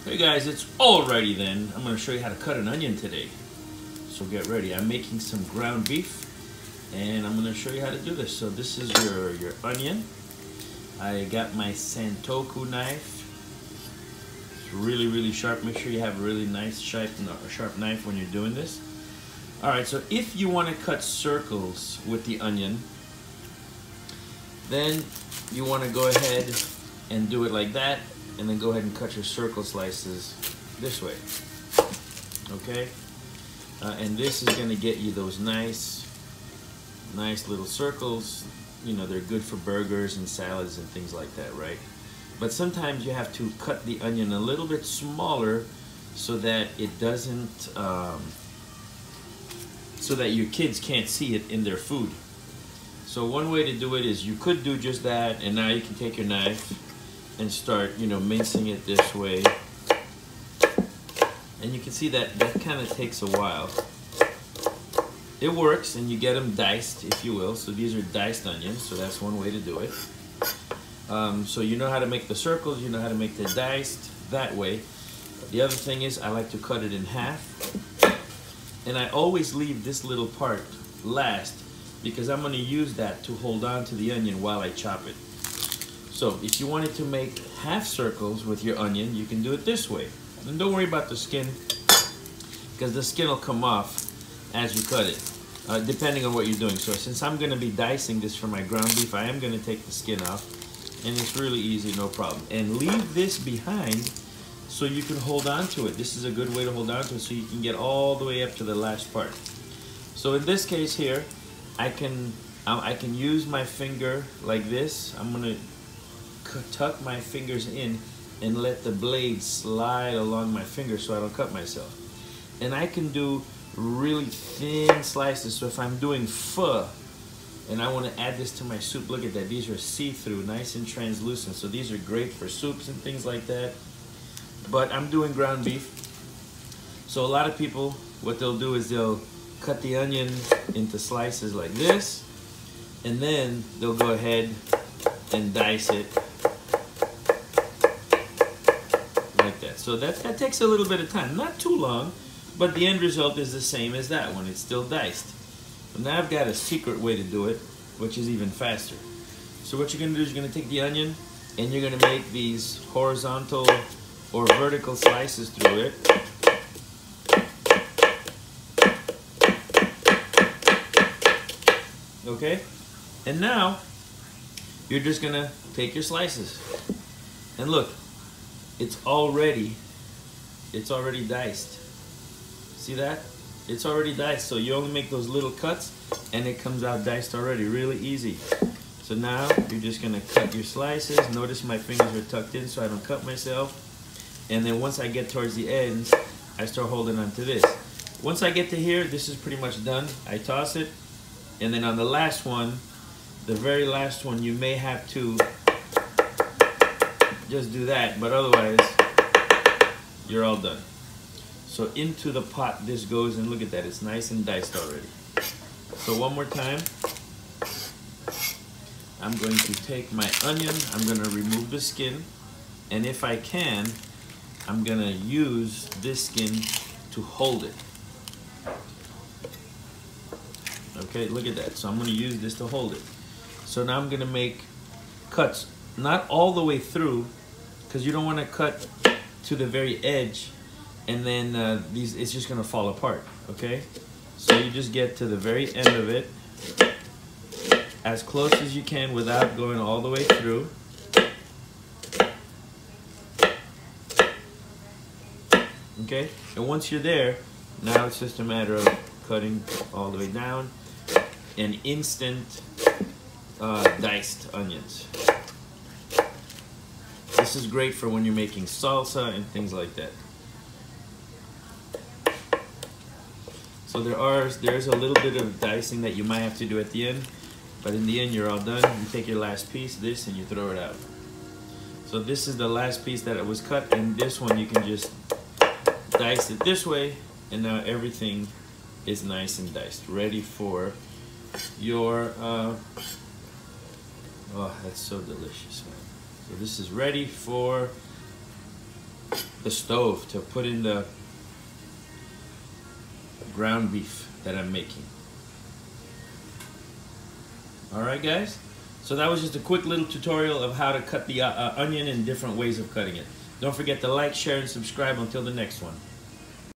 Hey guys, it's alrighty then. I'm going to show you how to cut an onion today. So get ready. I'm making some ground beef and I'm going to show you how to do this. So this is your onion. I got my Santoku knife. It's really sharp. Make sure you have a really nice sharp knife when you're doing this. Alright, so if you want to cut circles with the onion, then you want to go ahead and do it like that, and then go ahead and cut your circle slices this way, okay? And this is going to get you those nice little circles. You know, they're good for burgers and salads and things like that, right? But sometimes you have to cut the onion a little bit smaller so that it doesn't, so that your kids can't see it in their food. So one way to do it is you could do just that, and now you can take your knife and start, you know, mincing it this way. And you can see that kind of takes a while. It works, and you get them diced, if you will. So these are diced onions, so that's one way to do it. So you know how to make the circles, you know how to make the diced that way. The other thing is I like to cut it in half. And I always leave this little part last because I'm going to use that to hold on to the onion while I chop it. So if you wanted to make half circles with your onion, you can do it this way. And don't worry about the skin, because the skin will come off as you cut it, depending on what you're doing. So since I'm going to be dicing this for my ground beef, I am going to take the skin off, and it's really easy, no problem. And leave this behind so you can hold on to it. This is a good way to hold on to it so you can get all the way up to the last part. So in this case here, I can use my finger like this. I'm going to tuck my fingers in and let the blade slide along my finger so I don't cut myself. And I can do really thin slices. So if I'm doing pho and I want to add this to my soup, look at that. These are see-through, nice and translucent. So these are great for soups and things like that. But I'm doing ground beef. So a lot of people, what they'll do is they'll cut the onion into slices like this, and then they'll go ahead and dice it like that. So that takes a little bit of time, not too long, but the end result is the same as that one. It's still diced. But now I've got a secret way to do it, which is even faster. So what you're going to do is you're going to take the onion and you're going to make these horizontal or vertical slices through it. Okay? And now you're just going to take your slices. And look, it's already diced. See that? It's already diced. So you only make those little cuts and it comes out diced already. Really easy. So now you're just going to cut your slices. Notice my fingers are tucked in so I don't cut myself. And then once I get towards the ends, I start holding on to this. Once I get to here, this is pretty much done. I toss it. And then on the last one, the very last one, you may have to just do that, but otherwise, you're all done. So into the pot this goes, and look at that, it's nice and diced already. So one more time, I'm going to take my onion, I'm going to remove the skin, and if I can, I'm going to use this skin to hold it. Okay, look at that. So I'm going to use this to hold it. So now I'm going to make cuts, not all the way through, because you don't want to cut to the very edge, and then it's just going to fall apart. Okay, so you just get to the very end of it, as close as you can without going all the way through. Okay, and once you're there, now it's just a matter of cutting all the way down. And instant diced onions. This is great for when you're making salsa and things like that. So there's a little bit of dicing that you might have to do at the end, but in the end you're all done. You take your last piece, this, and you throw it out. So this is the last piece that was cut, and this one you can just dice it this way, and now everything is nice and diced, ready for your oh, that's so delicious, man. So this is ready for the stove to put in the ground beef that I'm making. Alright guys, so that was just a quick little tutorial of how to cut the onion and different ways of cutting it. Don't forget to like, share, and subscribe until the next one.